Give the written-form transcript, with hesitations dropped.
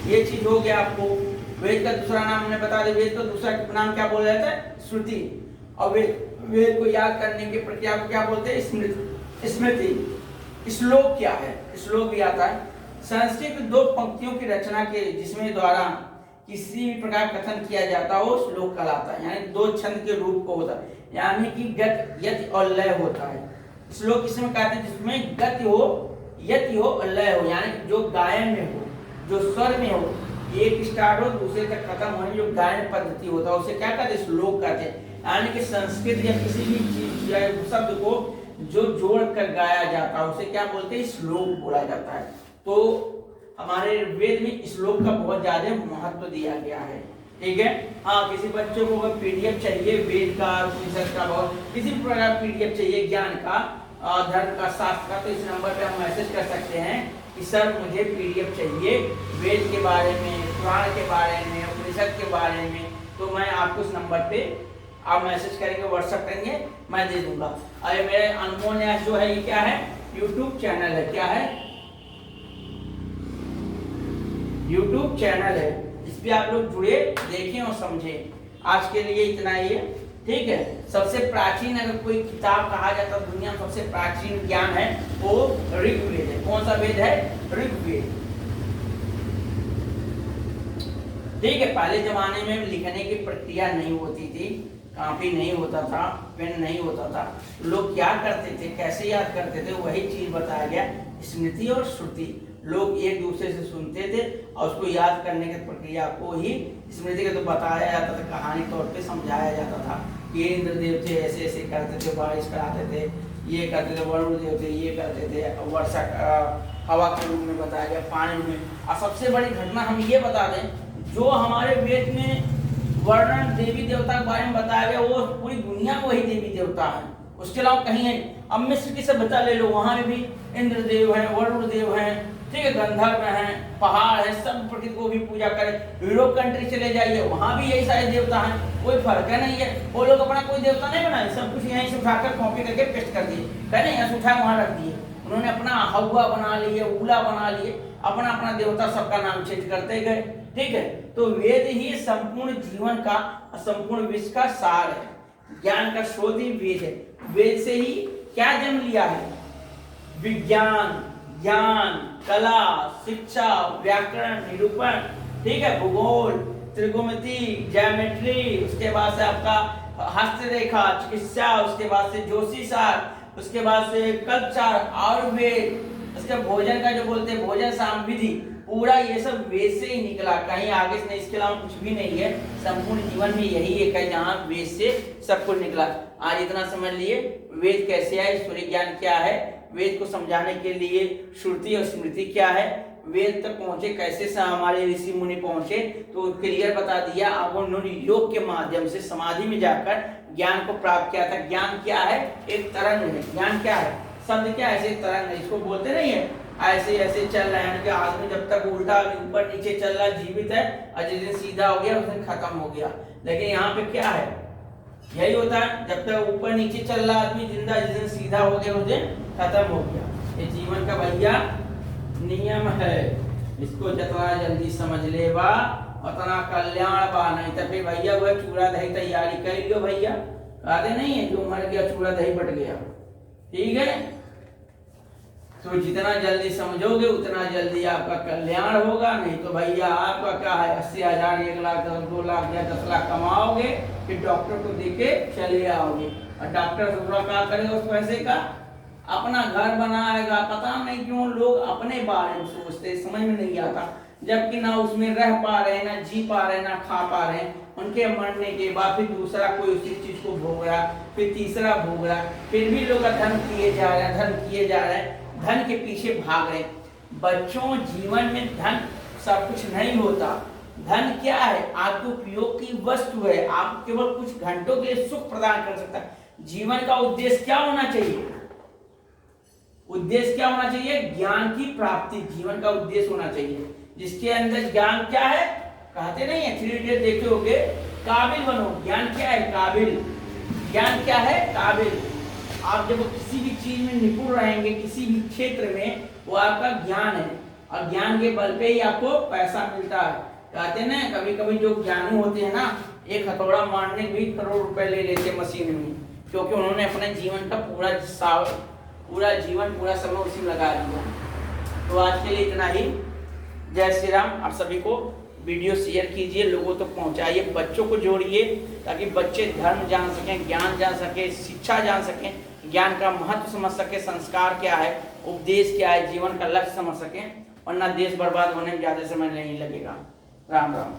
ये चीज हो गया आपको। वेद का दूसरा नाम हमने बता दिया, वेद का दूसरा नाम क्या बोला जाता है? श्रुति। और वेद को याद करने की प्रक्रिया को क्या बोलते हैं? स्मृति। श्लोक क्या है? श्लोक भी आता है संस्कृत दो पंक्तियों की रचना के जिसमें द्वारा किसी भी प्रकार कथन किया जाता हो श्लोक कहलाता है। यानी दो छंद के रूप को होता है, यानी कि गत, यति और लय होता है। श्लोक किसमें कहते हैं? जिसमें गति हो, यति हो और लय हो, यानी जो गायन में हो, जो स्वर में हो, एक स्टार्ट हो दूसरे तक खत्म होने जो गायन पद्धति होता है उसे क्या कहते हैं? श्लोक कहते हैं। यानी कि संस्कृत या किसी भी चीज या शब्द को जो जोड़ कर गाया जाता है उसे क्या बोलते हैं? श्लोक बोला जाता है। तो हमारे वेद में श्लोक का बहुत ज्यादा महत्व दिया गया है। ठीक है। हाँ, किसी बच्चों को अगर पीडीएफ चाहिए वेद का, उपनिषद का, बहुत किसी भी प्रकार पीडीएफ चाहिए ज्ञान का, धर्म का, शास्त्र का, तो इस नंबर पे हम मैसेज कर सकते हैं कि सर मुझे पीडीएफ चाहिए वेद के बारे में, पुराण के बारे में, उपनिषद के बारे में। तो मैं आपको इस नंबर पे आप मैसेज करेंगे, व्हाट्सएप करेंगे, मैं दे दूंगा। अरे मेरे अनमोल न्यास जो है ये क्या है? यूट्यूब चैनल है। क्या है? यूट्यूब चैनल है। इस पे आप लोग जुड़े, देखें और समझें। आज के लिए इतना ही है। ठीक है। सबसे प्राचीन अगर कोई किताब कहा जाता है दुनिया में सबसे प्राचीन ज्ञान है वो ऋग्वेद है। कौन सा वेद है? ऋग्वेद। ठीक है। पहले जमाने में लिखने की प्रक्रिया नहीं होती थी, कॉपी नहीं होता था, पेन नहीं होता था। लोग क्या करते थे, कैसे याद करते थे, वही चीज बताया गया। स्मृति और श्रुति, लोग एक दूसरे से सुनते थे और उसको याद करने की प्रक्रिया को ही स्मृति के तो बताया जाता था, कहानी तौर पे समझाया जाता था कि इंद्र देव थे ऐसे ऐसे करते थे, बारिश कराते थे, ये करते थे, वरुण देव थे ये करते थे, वर्षा हवा के रूप में बताया गया, पानी में। और सबसे बड़ी घटना हम ये बता दें, जो हमारे वेद में वर्णन देवी देवता के बारे में बताया गया वो पूरी दुनिया में वही देवी देवता है, उसके अलावा कहीं है। अब मिस्र की सभ्यता ले लो, वहां में भी इंद्र देव है, वरुण देव है, ठीक है, गंधर्व है, पहाड़ है, सब प्रकृति को भी पूजा करें। यूरोप कंट्री चले जाइए, वहां भी यही सारे देवता हैं, कोई फर्क है नहीं है। वो लोग अपना कोई देवता नहीं बनाए, सब कुछ यहीं से उठाकर कॉपी करके पेस्ट कर दिए, कहने यहाँ से उठा वहां रख दिए। उन्होंने अपना हवा बना लिए, उला बना लिए, अपना अपना देवता सबका नाम चेंज करते गए। ठीक है। तो वेद ही संपूर्ण जीवन का, संपूर्ण विश्व का सार है, ज्ञान का स्रोत ही वेद है। वेद से ही क्या जन्म लिया है? विज्ञान, ज्ञान, कला, शिक्षा, व्याकरण, निरूपण, ठीक है, भूगोल, त्रिकोणमिति, ज्योमेट्री, उसके बाद से आपका हस्तरेखा, चिकित्सा, उसके बाद से ज्योतिषशास्त्र, उसके बाद से कल्पशास्त्र, आयुर्वेद, उसके भोजन का जो बोलते हैं भोजन सामविधि, पूरा ये सब वेद से ही निकला, कहीं आगे से नहीं, इसके अलावा कुछ भी नहीं है। संपूर्ण जीवन में यही एक है जहाँ वेद से सब कुछ निकला। आज इतना समझ लिए वेद कैसे है, ईश्वरीय ज्ञान क्या है, वेद को समझाने के लिए श्रुति और स्मृति क्या है, वेद तक पहुंचे कैसे से हमारे ऋषि मुनि पहुंचे, तो क्लियर बता दिया। अब उन्होंने योग के माध्यम से समाधि में जाकर ज्ञान को प्राप्त किया था। ज्ञान क्या है? एक तरंग है। ज्ञान क्या है? शब्द क्या है? ऐसे तरंग है, इसको बोलते नहीं है ऐसे ऐसे चल रहे हैं कि आदमी जब तक उल्टा ऊपर नीचे चल रहा जीवित है, और जिस दिन सीधा हो गया उस दिन खत्म हो गया। लेकिन यहाँ पे क्या है? यही होता है, जब तक ऊपर नीचे चल रहा आदमी जिंदा, जिस दिन सीधा हो गया उस दिन खत्म हो गया। ये जीवन का भैया नियम है, इसको जितना जल्दी समझ ले बा उतना कल्याण बा। नहीं तो फिर भैया वो चूड़ा दही तैयारी कर लियो भैया, कहते नहीं है जो मर गया चूड़ा दही बट गया। ठीक है। तो जितना जल्दी समझोगे उतना जल्दी आपका कल्याण होगा। नहीं तो भैया आपका क्या है, 80,000, 1 लाख, 2 लाख या 10 लाख कमाओगे, फिर डॉक्टर को देके चले आओगे, और डॉक्टर दूसरा क्या करेगा उस पैसे का? अपना घर बनाएगा। पता नहीं क्यों लोग अपने बारे में सोचते, समझ में नहीं आता, जबकि ना उसमें रह पा रहे, ना जी पा रहे, ना खा पा रहे। उनके मरने के बाद फिर दूसरा कोई उसी चीज को भोग रहा, फिर तीसरा भोग रहा, फिर भी लोग धन किए जा रहे हैं, धन किए जा रहे हैं, धन के पीछे भाग रहे। बच्चों, जीवन में धन सब कुछ नहीं होता। धन क्या है? आपके उपयोग की वस्तु है, आप केवल कुछ घंटों के लिए सुख प्रदान कर सकता है। जीवन का उद्देश्य क्या होना चाहिए? उद्देश्य क्या होना चाहिए? ज्ञान की प्राप्ति जीवन का उद्देश्य होना चाहिए। जिसके अंदर ज्ञान क्या है, कहते नहीं है 3 इडियट देखे होगे, काबिल बनो। ज्ञान क्या है? काबिल। ज्ञान क्या है? काबिल। आप जब किसी भी चीज में निपुण रहेंगे, किसी भी क्षेत्र में, वो आपका ज्ञान है। और ज्ञान के बल पे ही आपको पैसा मिलता है। कहते हैं ना, कभी कभी जो ज्ञानी होते हैं ना, एक हथौड़ा मारने भी करोड़ रुपए ले लेते मशीन में, क्योंकि उन्होंने अपने जीवन का पूरा जीवन पूरा समय उसी में लगा दिया। तो आज के लिए इतना ही। जय श्री राम। आप सभी को वीडियो शेयर कीजिए, लोगों तक पहुंचाइए, बच्चों को जोड़िए, ताकि बच्चे धर्म जान सकें, ज्ञान जान सकें, शिक्षा जान सकें, ज्ञान का महत्व समझ सके, संस्कार क्या है, उपदेश क्या है, जीवन का लक्ष्य समझ सकें, वरना देश बर्बाद होने में ज़्यादा समय नहीं लगेगा। राम राम।